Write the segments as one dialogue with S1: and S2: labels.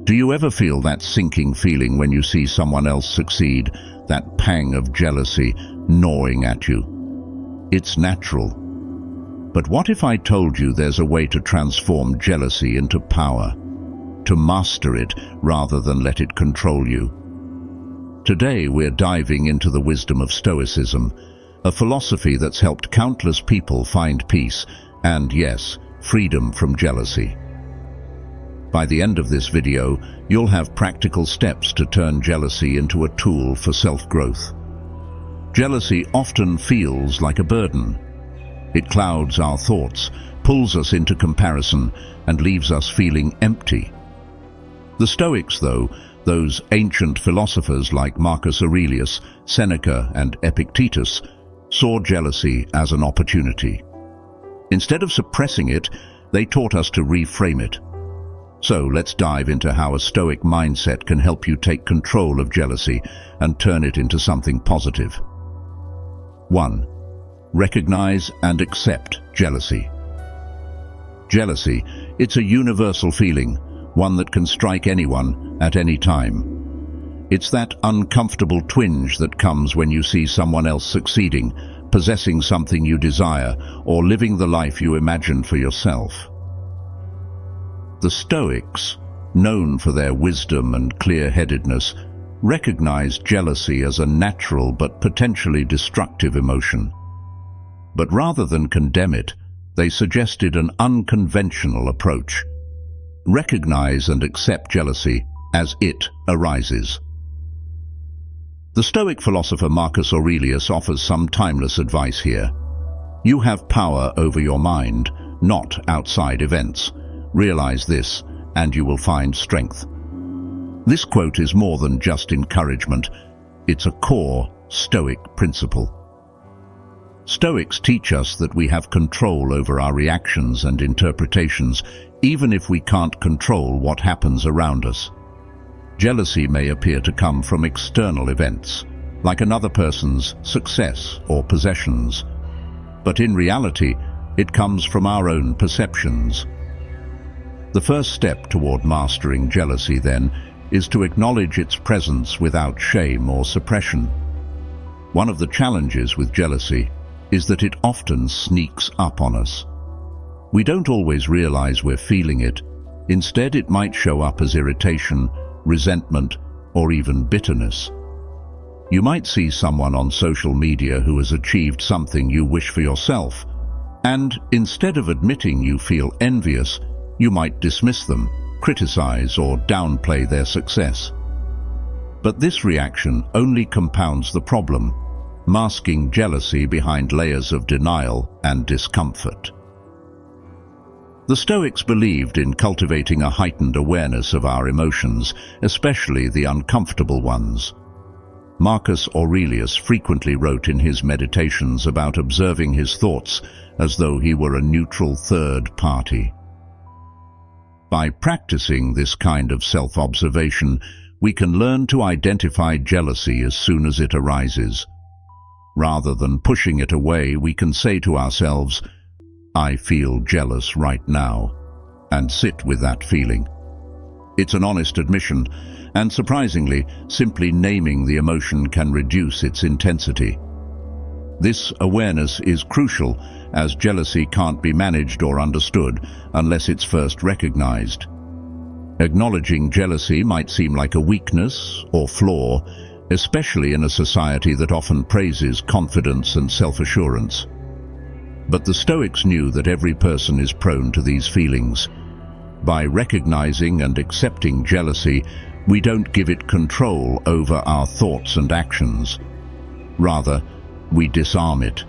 S1: Do you ever feel that sinking feeling when you see someone else succeed, that pang of jealousy gnawing at you? It's natural. But what if I told you there's a way to transform jealousy into power, to master it rather than let it control you? Today we're diving into the wisdom of Stoicism, a philosophy that's helped countless people find peace and, yes, freedom from jealousy. By the end of this video, you'll have practical steps to turn jealousy into a tool for self-growth. Jealousy often feels like a burden. It clouds our thoughts, pulls us into comparison, and leaves us feeling empty. The Stoics, though, those ancient philosophers like Marcus Aurelius, Seneca, and Epictetus, saw jealousy as an opportunity. Instead of suppressing it, they taught us to reframe it. So let's dive into how a Stoic mindset can help you take control of jealousy and turn it into something positive. 1. Recognize and accept jealousy. Jealousy, it's a universal feeling, one that can strike anyone at any time. It's that uncomfortable twinge that comes when you see someone else succeeding, possessing something you desire, or living the life you imagined for yourself. The Stoics, known for their wisdom and clear-headedness, recognized jealousy as a natural but potentially destructive emotion. But rather than condemn it, they suggested an unconventional approach. Recognize and accept jealousy as it arises. The Stoic philosopher Marcus Aurelius offers some timeless advice here. You have power over your mind, not outside events. Realize this, and you will find strength. This quote is more than just encouragement. It's a core Stoic principle. Stoics teach us that we have control over our reactions and interpretations, even if we can't control what happens around us. Jealousy may appear to come from external events, like another person's success or possessions. But in reality, it comes from our own perceptions. The first step toward mastering jealousy, then, is to acknowledge its presence without shame or suppression. One of the challenges with jealousy is that it often sneaks up on us. We don't always realize we're feeling it. Instead, it might show up as irritation, resentment, or even bitterness. You might see someone on social media who has achieved something you wish for yourself, and instead of admitting you feel envious, you might dismiss them, criticize, or downplay their success. But this reaction only compounds the problem, masking jealousy behind layers of denial and discomfort. The Stoics believed in cultivating a heightened awareness of our emotions, especially the uncomfortable ones. Marcus Aurelius frequently wrote in his meditations about observing his thoughts as though he were a neutral third party. By practicing this kind of self-observation, we can learn to identify jealousy as soon as it arises. Rather than pushing it away, we can say to ourselves, "I feel jealous right now," and sit with that feeling. It's an honest admission, and surprisingly, simply naming the emotion can reduce its intensity. This awareness is crucial, as jealousy can't be managed or understood unless it's first recognized. Acknowledging jealousy might seem like a weakness or flaw, especially in a society that often praises confidence and self-assurance. But the Stoics knew that every person is prone to these feelings. By recognizing and accepting jealousy, we don't give it control over our thoughts and actions. Rather, we disarm it.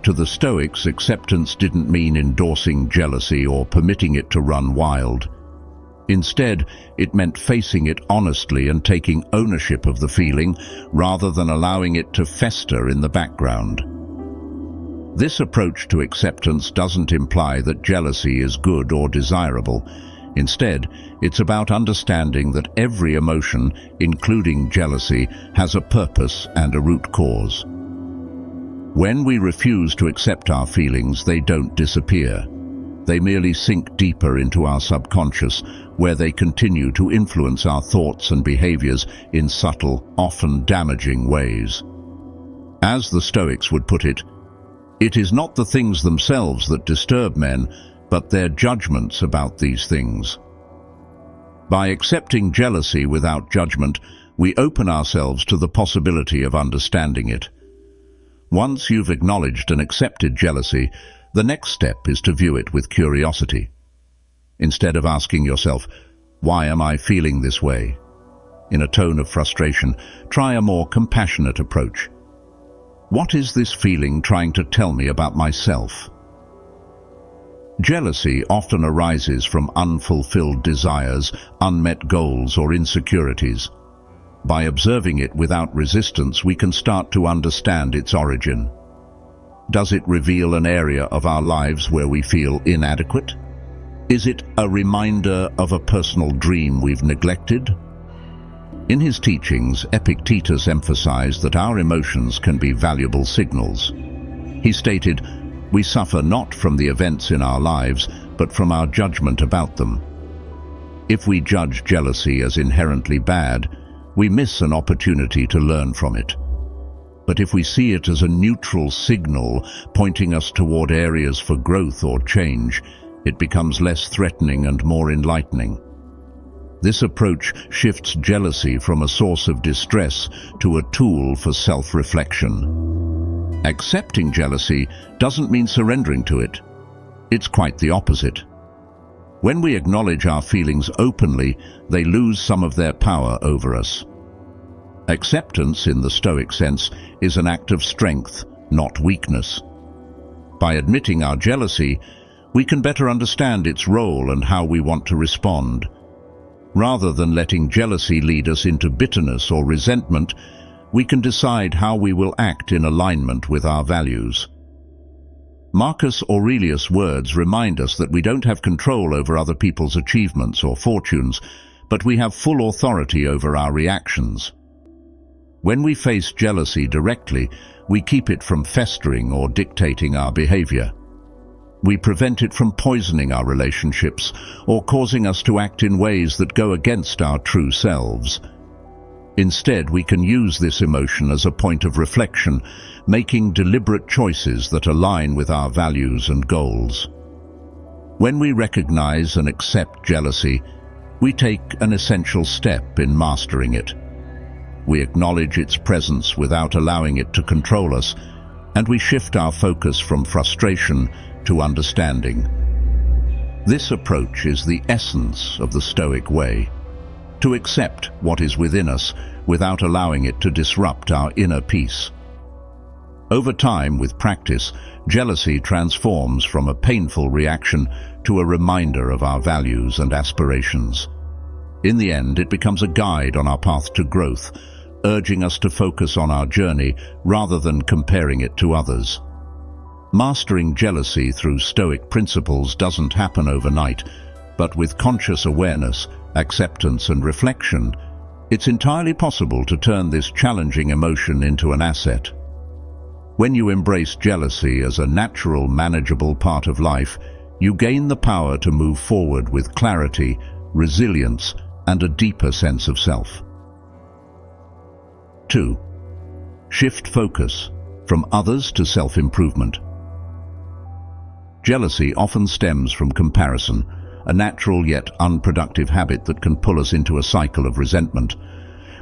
S1: To the Stoics, acceptance didn't mean endorsing jealousy or permitting it to run wild. Instead, it meant facing it honestly and taking ownership of the feeling, rather than allowing it to fester in the background. This approach to acceptance doesn't imply that jealousy is good or desirable. Instead, it's about understanding that every emotion, including jealousy, has a purpose and a root cause. When we refuse to accept our feelings, they don't disappear. They merely sink deeper into our subconscious, where they continue to influence our thoughts and behaviors in subtle, often damaging ways. As the Stoics would put it, it is not the things themselves that disturb men, but their judgments about these things. By accepting jealousy without judgment, we open ourselves to the possibility of understanding it. Once you've acknowledged and accepted jealousy, the next step is to view it with curiosity. Instead of asking yourself, "Why am I feeling this way?" in a tone of frustration, try a more compassionate approach. What is this feeling trying to tell me about myself? Jealousy often arises from unfulfilled desires, unmet goals, or insecurities. By observing it without resistance, we can start to understand its origin. Does it reveal an area of our lives where we feel inadequate? Is it a reminder of a personal dream we've neglected? In his teachings, Epictetus emphasized that our emotions can be valuable signals. He stated, "We suffer not from the events in our lives, but from our judgment about them." If we judge jealousy as inherently bad, we miss an opportunity to learn from it. But if we see it as a neutral signal pointing us toward areas for growth or change, it becomes less threatening and more enlightening. This approach shifts jealousy from a source of distress to a tool for self-reflection. Accepting jealousy doesn't mean surrendering to it. It's quite the opposite. When we acknowledge our feelings openly, they lose some of their power over us. Acceptance, in the Stoic sense, is an act of strength, not weakness. By admitting our jealousy, we can better understand its role and how we want to respond. Rather than letting jealousy lead us into bitterness or resentment, we can decide how we will act in alignment with our values. Marcus Aurelius' words remind us that we don't have control over other people's achievements or fortunes, but we have full authority over our reactions. When we face jealousy directly, we keep it from festering or dictating our behavior. We prevent it from poisoning our relationships or causing us to act in ways that go against our true selves. Instead, we can use this emotion as a point of reflection, making deliberate choices that align with our values and goals. When we recognize and accept jealousy, we take an essential step in mastering it. We acknowledge its presence without allowing it to control us, and we shift our focus from frustration to understanding. This approach is the essence of the Stoic way: to accept what is within us without allowing it to disrupt our inner peace. Over time, with practice, jealousy transforms from a painful reaction to a reminder of our values and aspirations. In the end, it becomes a guide on our path to growth, urging us to focus on our journey rather than comparing it to others. Mastering jealousy through Stoic principles doesn't happen overnight, but with conscious awareness, acceptance, and reflection, it's entirely possible to turn this challenging emotion into an asset. When you embrace jealousy as a natural, manageable part of life, you gain the power to move forward with clarity, resilience, and a deeper sense of self. 2. Shift focus from others to self-improvement. Jealousy often stems from comparison, a natural yet unproductive habit that can pull us into a cycle of resentment.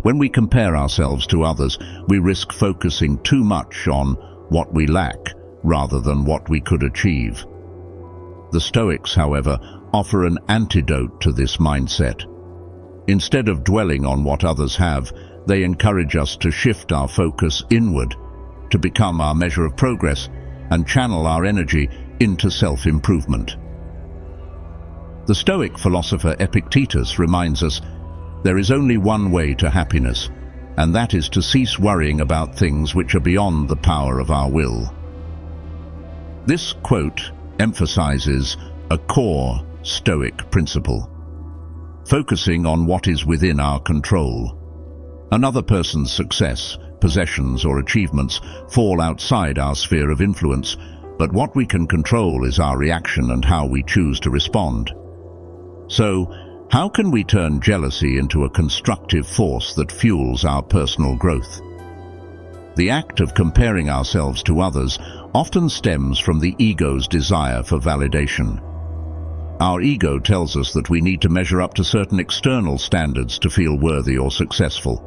S1: When we compare ourselves to others, we risk focusing too much on what we lack rather than what we could achieve. The Stoics, however, offer an antidote to this mindset. Instead of dwelling on what others have, they encourage us to shift our focus inward, to become our measure of progress and channel our energy into self-improvement. The Stoic philosopher Epictetus reminds us, there is only one way to happiness, and that is to cease worrying about things which are beyond the power of our will. This quote emphasizes a core Stoic principle: focusing on what is within our control. Another person's success, possessions, or achievements fall outside our sphere of influence, But what we can control is our reaction and how we choose to respond. So, how can we turn jealousy into a constructive force that fuels our personal growth? The act of comparing ourselves to others often stems from the ego's desire for validation. Our ego tells us that we need to measure up to certain external standards to feel worthy or successful.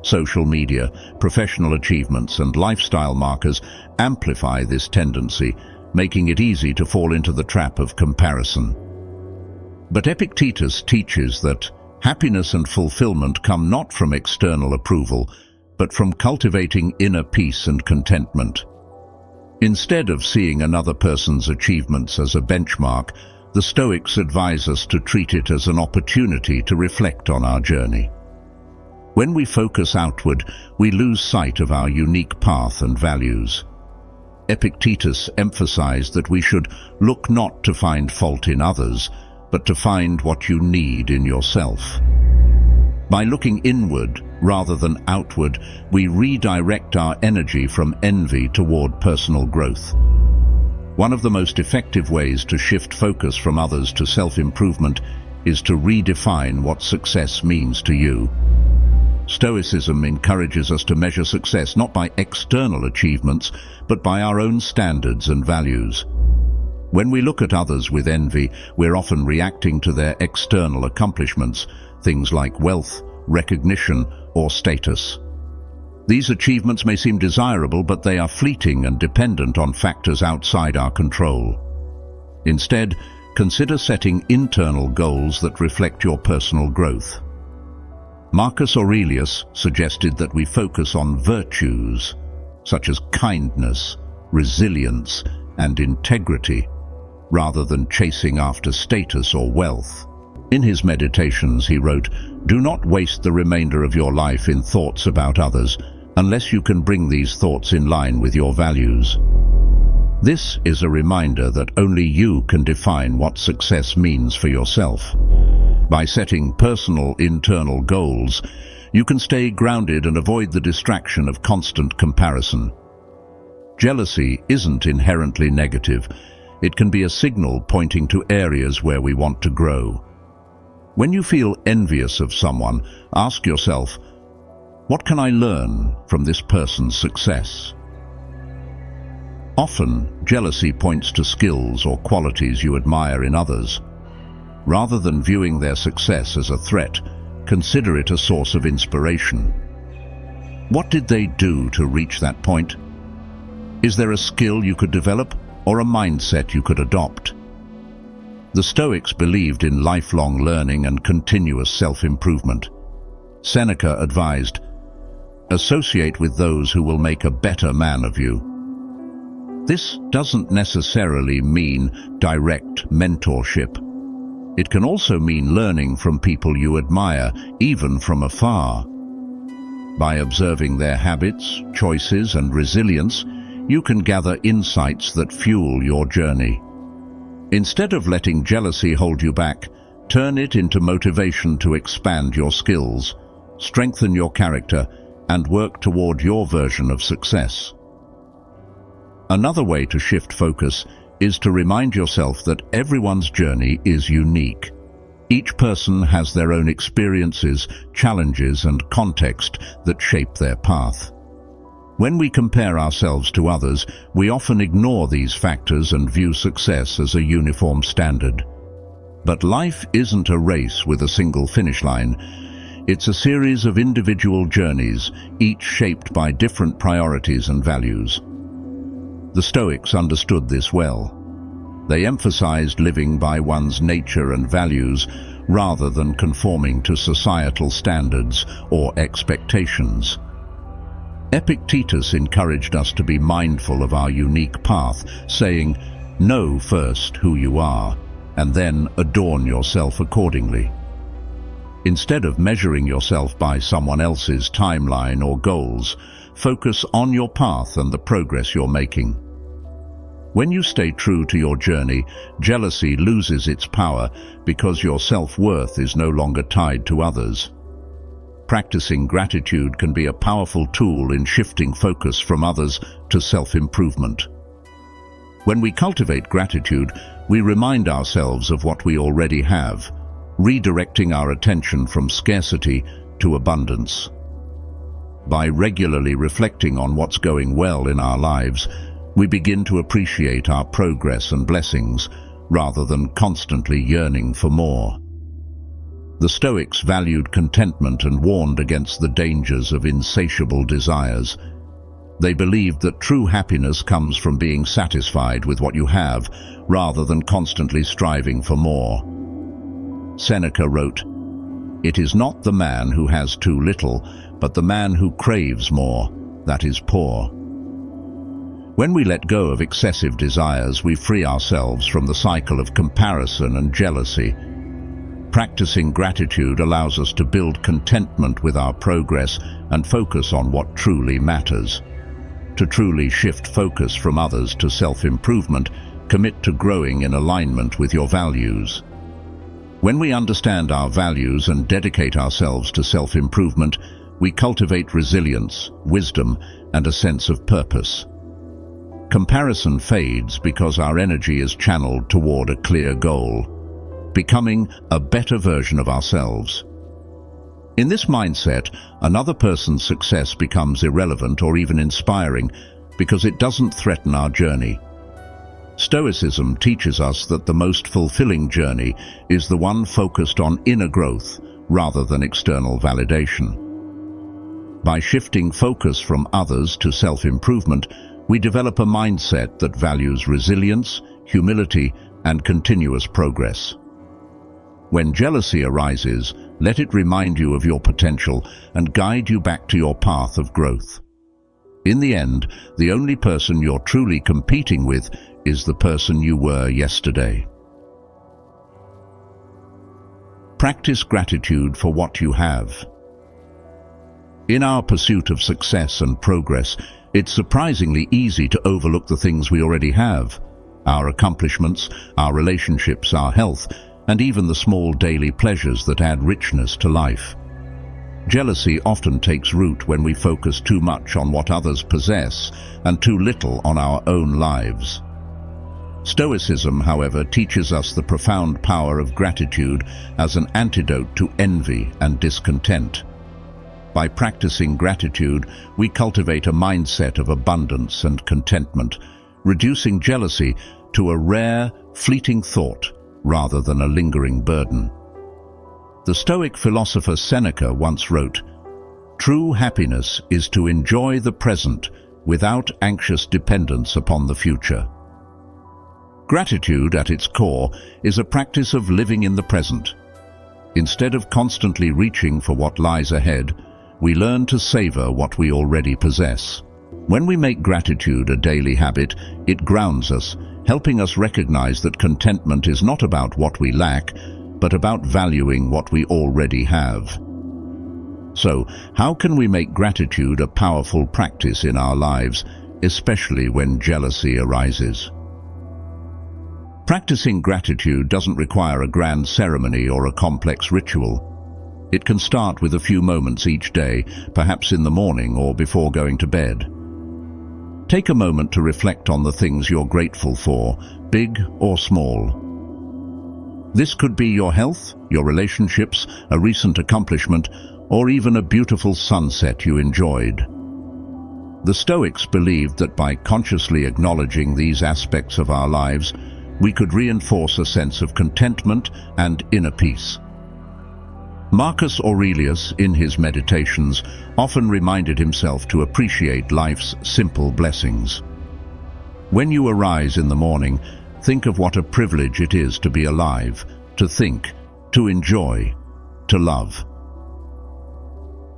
S1: Social media, professional achievements, and lifestyle markers amplify this tendency, making it easy to fall into the trap of comparison. But Epictetus teaches that happiness and fulfillment come not from external approval, but from cultivating inner peace and contentment. Instead of seeing another person's achievements as a benchmark, the Stoics advise us to treat it as an opportunity to reflect on our journey. When we focus outward, we lose sight of our unique path and values. Epictetus emphasized that we should look not to find fault in others, but to find what you need in yourself. By looking inward rather than outward, we redirect our energy from envy toward personal growth. One of the most effective ways to shift focus from others to self-improvement is to redefine what success means to you. Stoicism encourages us to measure success not by external achievements, but by our own standards and values. When we look at others with envy, we're often reacting to their external accomplishments, things like wealth, recognition, or status. These achievements may seem desirable, but they are fleeting and dependent on factors outside our control. Instead, consider setting internal goals that reflect your personal growth. Marcus Aurelius suggested that we focus on virtues, such as kindness, resilience, and integrity, rather than chasing after status or wealth. In his meditations, he wrote, "Do not waste the remainder of your life in thoughts about others, unless you can bring these thoughts in line with your values." This is a reminder that only you can define what success means for yourself. By setting personal internal goals, you can stay grounded and avoid the distraction of constant comparison. Jealousy isn't inherently negative. It can be a signal pointing to areas where we want to grow. When you feel envious of someone, ask yourself, what can I learn from this person's success? Often, jealousy points to skills or qualities you admire in others. Rather than viewing their success as a threat, consider it a source of inspiration. What did they do to reach that point? Is there a skill you could develop, or a mindset you could adopt? The Stoics believed in lifelong learning and continuous self-improvement. Seneca advised, "Associate with those who will make a better man of you." This doesn't necessarily mean direct mentorship. It can also mean learning from people you admire, even from afar. By observing their habits, choices, and resilience, you can gather insights that fuel your journey. Instead of letting jealousy hold you back, turn it into motivation to expand your skills, strengthen your character, and work toward your version of success. Another way to shift focus is to remind yourself that everyone's journey is unique. Each person has their own experiences, challenges, and context that shape their path. When we compare ourselves to others, we often ignore these factors and view success as a uniform standard. But life isn't a race with a single finish line. It's a series of individual journeys, each shaped by different priorities and values. The Stoics understood this well. They emphasized living by one's nature and values rather than conforming to societal standards or expectations. Epictetus encouraged us to be mindful of our unique path, saying, "Know first who you are, and then adorn yourself accordingly." Instead of measuring yourself by someone else's timeline or goals, focus on your path and the progress you're making. When you stay true to your journey, jealousy loses its power because your self-worth is no longer tied to others. Practicing gratitude can be a powerful tool in shifting focus from others to self-improvement. When we cultivate gratitude, we remind ourselves of what we already have, redirecting our attention from scarcity to abundance. By regularly reflecting on what's going well in our lives, we begin to appreciate our progress and blessings, rather than constantly yearning for more. The Stoics valued contentment and warned against the dangers of insatiable desires. They believed that true happiness comes from being satisfied with what you have, rather than constantly striving for more. Seneca wrote, "It is not the man who has too little, but the man who craves more, that is poor." When we let go of excessive desires, we free ourselves from the cycle of comparison and jealousy. Practicing gratitude allows us to build contentment with our progress and focus on what truly matters. To truly shift focus from others to self-improvement, commit to growing in alignment with your values. When we understand our values and dedicate ourselves to self-improvement, we cultivate resilience, wisdom, and a sense of purpose. Comparison fades because our energy is channeled toward a clear goal, becoming a better version of ourselves. In this mindset, another person's success becomes irrelevant or even inspiring because it doesn't threaten our journey. Stoicism teaches us that the most fulfilling journey is the one focused on inner growth rather than external validation. By shifting focus from others to self-improvement, we develop a mindset that values resilience, humility, and continuous progress. When jealousy arises, let it remind you of your potential and guide you back to your path of growth. In the end, the only person you're truly competing with is the person you were yesterday. Practice gratitude for what you have. In our pursuit of success and progress, it's surprisingly easy to overlook the things we already have: our accomplishments, our relationships, our health, and even the small daily pleasures that add richness to life. Jealousy often takes root when we focus too much on what others possess and too little on our own lives. Stoicism, however, teaches us the profound power of gratitude as an antidote to envy and discontent. By practicing gratitude, we cultivate a mindset of abundance and contentment, reducing jealousy to a rare, fleeting thought rather than a lingering burden. The Stoic philosopher Seneca once wrote, "True happiness is to enjoy the present without anxious dependence upon the future." Gratitude, at its core, is a practice of living in the present. Instead of constantly reaching for what lies ahead, we learn to savor what we already possess. When we make gratitude a daily habit, it grounds us, helping us recognize that contentment is not about what we lack, but about valuing what we already have. So, how can we make gratitude a powerful practice in our lives, especially when jealousy arises? Practicing gratitude doesn't require a grand ceremony or a complex ritual. It can start with a few moments each day, perhaps in the morning or before going to bed. Take a moment to reflect on the things you're grateful for, big or small. This could be your health, your relationships, a recent accomplishment, or even a beautiful sunset you enjoyed. The Stoics believed that by consciously acknowledging these aspects of our lives, we could reinforce a sense of contentment and inner peace. Marcus Aurelius, in his meditations, often reminded himself to appreciate life's simple blessings. When you arise in the morning, think of what a privilege it is to be alive, to think, to enjoy, to love.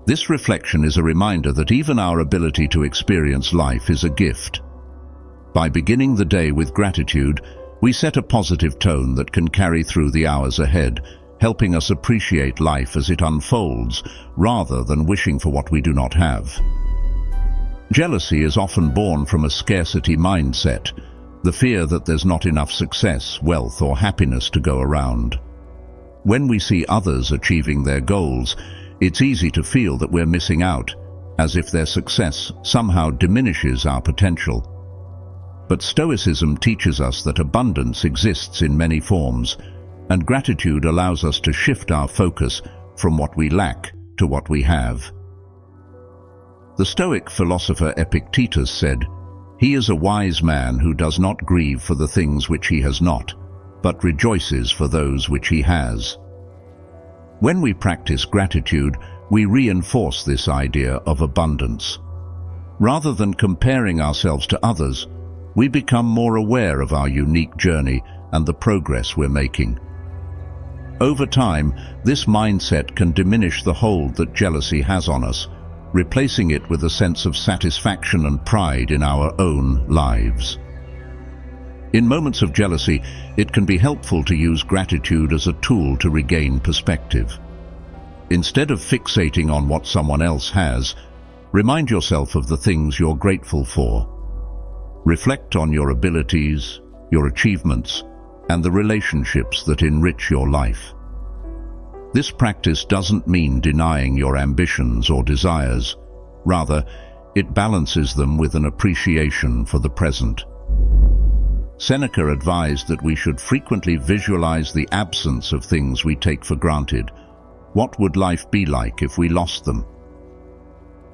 S1: This reflection is a reminder that even our ability to experience life is a gift. By beginning the day with gratitude, we set a positive tone that can carry through the hours ahead, helping us appreciate life as it unfolds, rather than wishing for what we do not have. Jealousy is often born from a scarcity mindset, the fear that there's not enough success, wealth, or happiness to go around. When we see others achieving their goals, it's easy to feel that we're missing out, as if their success somehow diminishes our potential. But Stoicism teaches us that abundance exists in many forms, and gratitude allows us to shift our focus from what we lack to what we have. The Stoic philosopher Epictetus said, "He is a wise man who does not grieve for the things which he has not, but rejoices for those which he has." When we practice gratitude, we reinforce this idea of abundance. Rather than comparing ourselves to others, we become more aware of our unique journey and the progress we're making. Over time, this mindset can diminish the hold that jealousy has on us, replacing it with a sense of satisfaction and pride in our own lives. In moments of jealousy, it can be helpful to use gratitude as a tool to regain perspective. Instead of fixating on what someone else has, remind yourself of the things you're grateful for. Reflect on your abilities, your achievements, and the relationships that enrich your life. This practice doesn't mean denying your ambitions or desires. Rather, it balances them with an appreciation for the present. Seneca advised that we should frequently visualize the absence of things we take for granted. What would life be like if we lost them?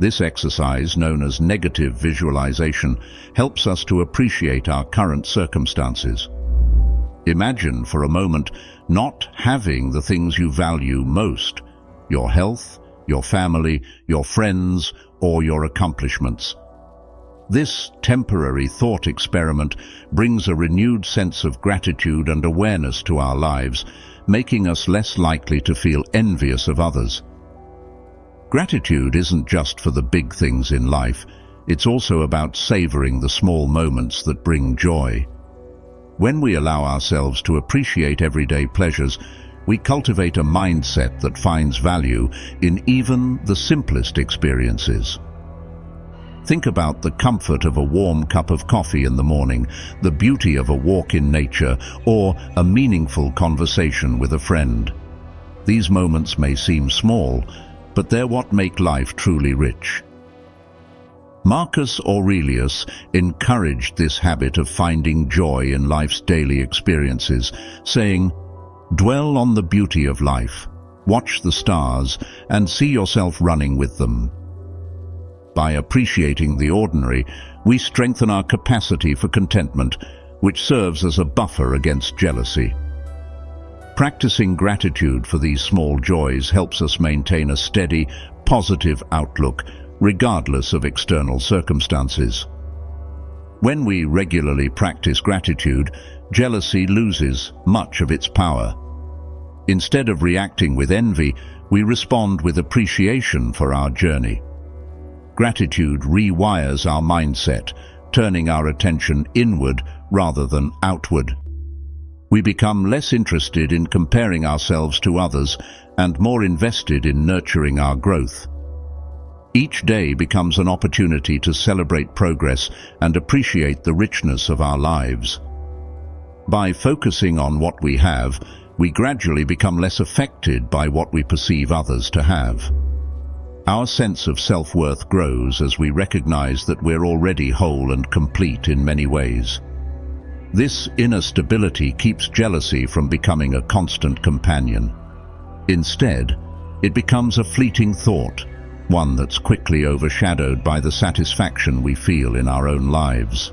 S1: This exercise, known as negative visualization, helps us to appreciate our current circumstances. Imagine for a moment not having the things you value most: your health, your family, your friends, or your accomplishments. This temporary thought experiment brings a renewed sense of gratitude and awareness to our lives, making us less likely to feel envious of others. Gratitude isn't just for the big things in life, it's also about savoring the small moments that bring joy. When we allow ourselves to appreciate everyday pleasures, we cultivate a mindset that finds value in even the simplest experiences. Think about the comfort of a warm cup of coffee in the morning, the beauty of a walk in nature, or a meaningful conversation with a friend. These moments may seem small, but they're what make life truly rich. Marcus Aurelius encouraged this habit of finding joy in life's daily experiences, saying, "Dwell on the beauty of life, watch the stars, and see yourself running with them." By appreciating the ordinary, we strengthen our capacity for contentment, which serves as a buffer against jealousy. Practicing gratitude for these small joys helps us maintain a steady, positive outlook, regardless of external circumstances. When we regularly practice gratitude, jealousy loses much of its power. Instead of reacting with envy, we respond with appreciation for our journey. Gratitude rewires our mindset, turning our attention inward rather than outward. We become less interested in comparing ourselves to others and more invested in nurturing our growth. Each day becomes an opportunity to celebrate progress and appreciate the richness of our lives. By focusing on what we have, we gradually become less affected by what we perceive others to have. Our sense of self-worth grows as we recognize that we're already whole and complete in many ways. This inner stability keeps jealousy from becoming a constant companion. Instead, it becomes a fleeting thought, one that's quickly overshadowed by the satisfaction we feel in our own lives.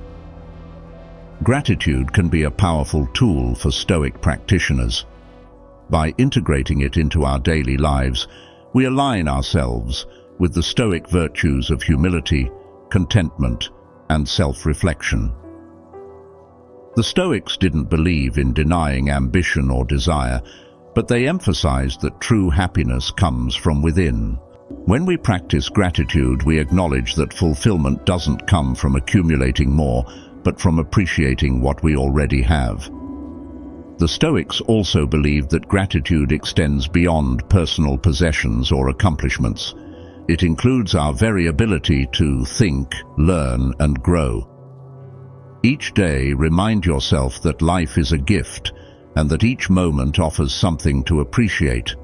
S1: Gratitude can be a powerful tool for Stoic practitioners. By integrating it into our daily lives, we align ourselves with the Stoic virtues of humility, contentment, and self-reflection. The Stoics didn't believe in denying ambition or desire, but they emphasized that true happiness comes from within. When we practice gratitude, we acknowledge that fulfillment doesn't come from accumulating more, but from appreciating what we already have. The Stoics also believed that gratitude extends beyond personal possessions or accomplishments. It includes our very ability to think, learn, and grow. Each day, remind yourself that life is a gift and that each moment offers something to appreciate.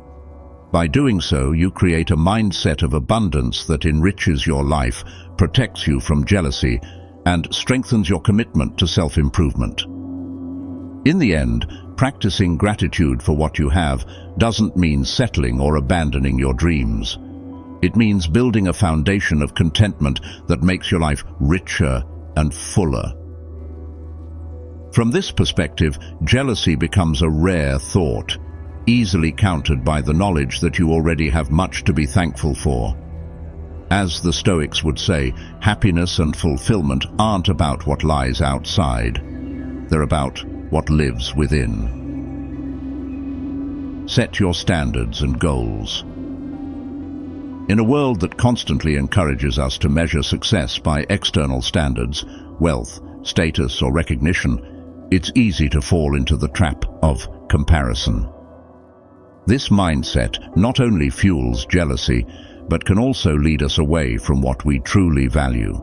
S1: By doing so, you create a mindset of abundance that enriches your life, protects you from jealousy, and strengthens your commitment to self-improvement. In the end, practicing gratitude for what you have doesn't mean settling or abandoning your dreams. It means building a foundation of contentment that makes your life richer and fuller. From this perspective, jealousy becomes a rare thought, easily countered by the knowledge that you already have much to be thankful for. As the Stoics would say, happiness and fulfillment aren't about what lies outside. They're about what lives within. Set your standards and goals. In a world that constantly encourages us to measure success by external standards, wealth, status, or recognition, it's easy to fall into the trap of comparison. This mindset not only fuels jealousy, but can also lead us away from what we truly value.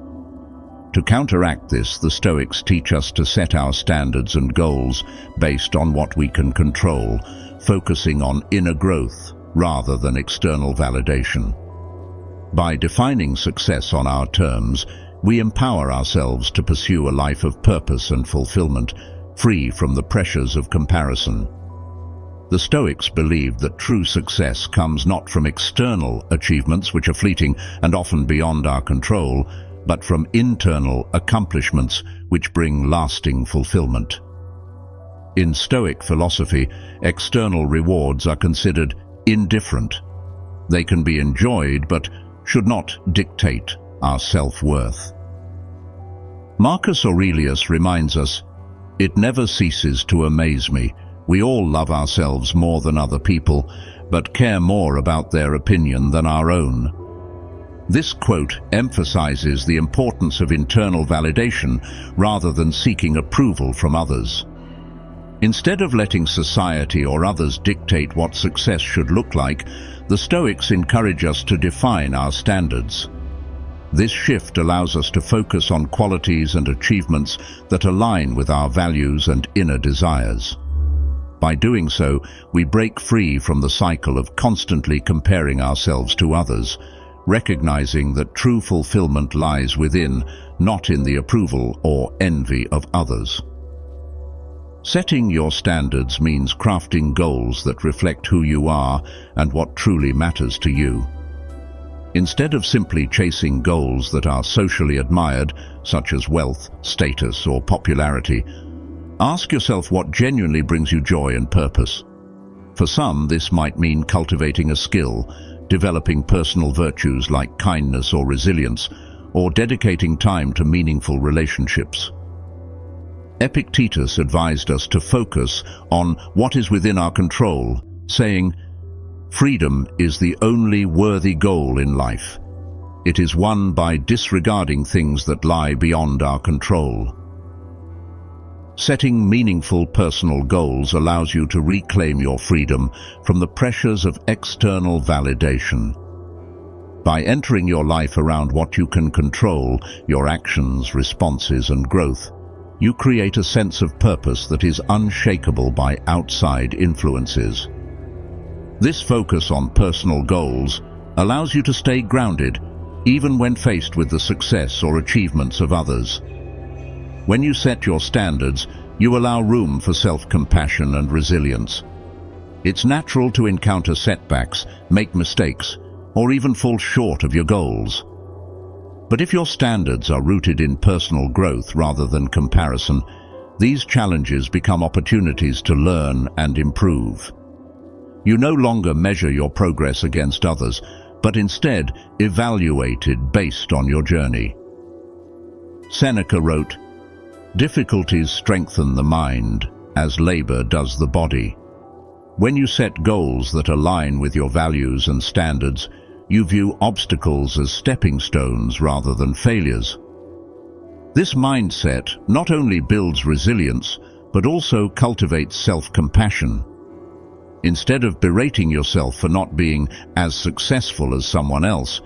S1: To counteract this, the Stoics teach us to set our standards and goals based on what we can control, focusing on inner growth rather than external validation. By defining success on our terms, we empower ourselves to pursue a life of purpose and fulfillment, free from the pressures of comparison. The Stoics believed that true success comes not from external achievements, which are fleeting and often beyond our control, but from internal accomplishments which bring lasting fulfillment. In Stoic philosophy, external rewards are considered indifferent. They can be enjoyed, but should not dictate our self-worth. Marcus Aurelius reminds us, "It never ceases to amaze me. We all love ourselves more than other people, but care more about their opinion than our own." This quote emphasizes the importance of internal validation rather than seeking approval from others. Instead of letting society or others dictate what success should look like, the Stoics encourage us to define our standards. This shift allows us to focus on qualities and achievements that align with our values and inner desires. By doing so, we break free from the cycle of constantly comparing ourselves to others, recognizing that true fulfillment lies within, not in the approval or envy of others. Setting your standards means crafting goals that reflect who you are and what truly matters to you. Instead of simply chasing goals that are socially admired, such as wealth, status, or popularity, ask yourself what genuinely brings you joy and purpose. For some, this might mean cultivating a skill, developing personal virtues like kindness or resilience, or dedicating time to meaningful relationships. Epictetus advised us to focus on what is within our control, saying, "Freedom is the only worthy goal in life. It is won by disregarding things that lie beyond our control." Setting meaningful personal goals allows you to reclaim your freedom from the pressures of external validation. By entering your life around what you can control, your actions, responses, and growth, you create a sense of purpose that is unshakable by outside influences. This focus on personal goals allows you to stay grounded, even when faced with the success or achievements of others. When you set your standards, you allow room for self-compassion and resilience. It's natural to encounter setbacks, make mistakes, or even fall short of your goals. But if your standards are rooted in personal growth rather than comparison, these challenges become opportunities to learn and improve. You no longer measure your progress against others, but instead evaluate it based on your journey. Seneca wrote, "Difficulties strengthen the mind, as labor does the body." When you set goals that align with your values and standards, you view obstacles as stepping stones rather than failures. This mindset not only builds resilience, but also cultivates self-compassion. Instead of berating yourself for not being as successful as someone else,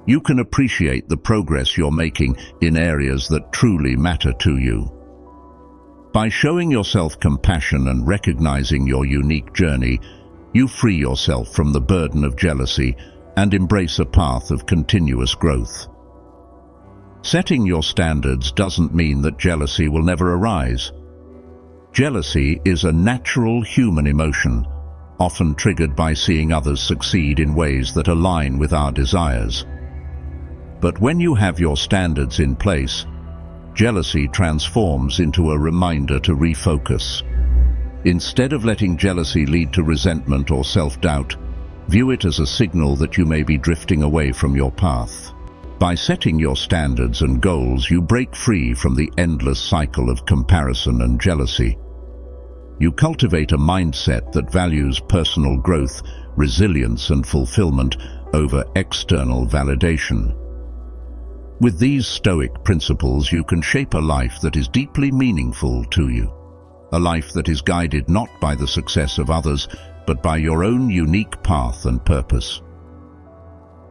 S1: you can appreciate the progress you're making in areas that truly matter to you. By showing yourself compassion and recognizing your unique journey, you free yourself from the burden of jealousy and embrace a path of continuous growth. Setting your standards doesn't mean that jealousy will never arise. Jealousy is a natural human emotion, often triggered by seeing others succeed in ways that align with our desires. But when you have your standards in place, jealousy transforms into a reminder to refocus. Instead of letting jealousy lead to resentment or self-doubt, view it as a signal that you may be drifting away from your path. By setting your standards and goals, you break free from the endless cycle of comparison and jealousy. You cultivate a mindset that values personal growth, resilience, and fulfillment over external validation. With these Stoic principles, you can shape a life that is deeply meaningful to you. A life that is guided not by the success of others, but by your own unique path and purpose.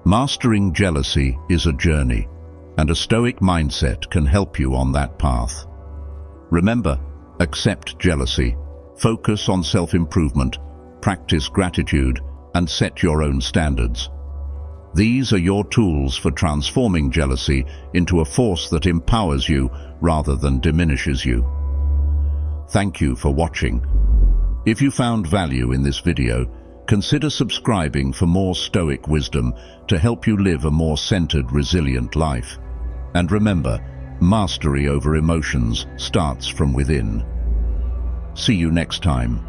S1: Mastering jealousy is a journey, and a Stoic mindset can help you on that path. Remember, accept jealousy, focus on self-improvement, practice gratitude, and set your own standards. These are your tools for transforming jealousy into a force that empowers you rather than diminishes you. Thank you for watching. If you found value in this video, consider subscribing for more Stoic wisdom to help you live a more centered, resilient life. And remember, mastery over emotions starts from within. See you next time.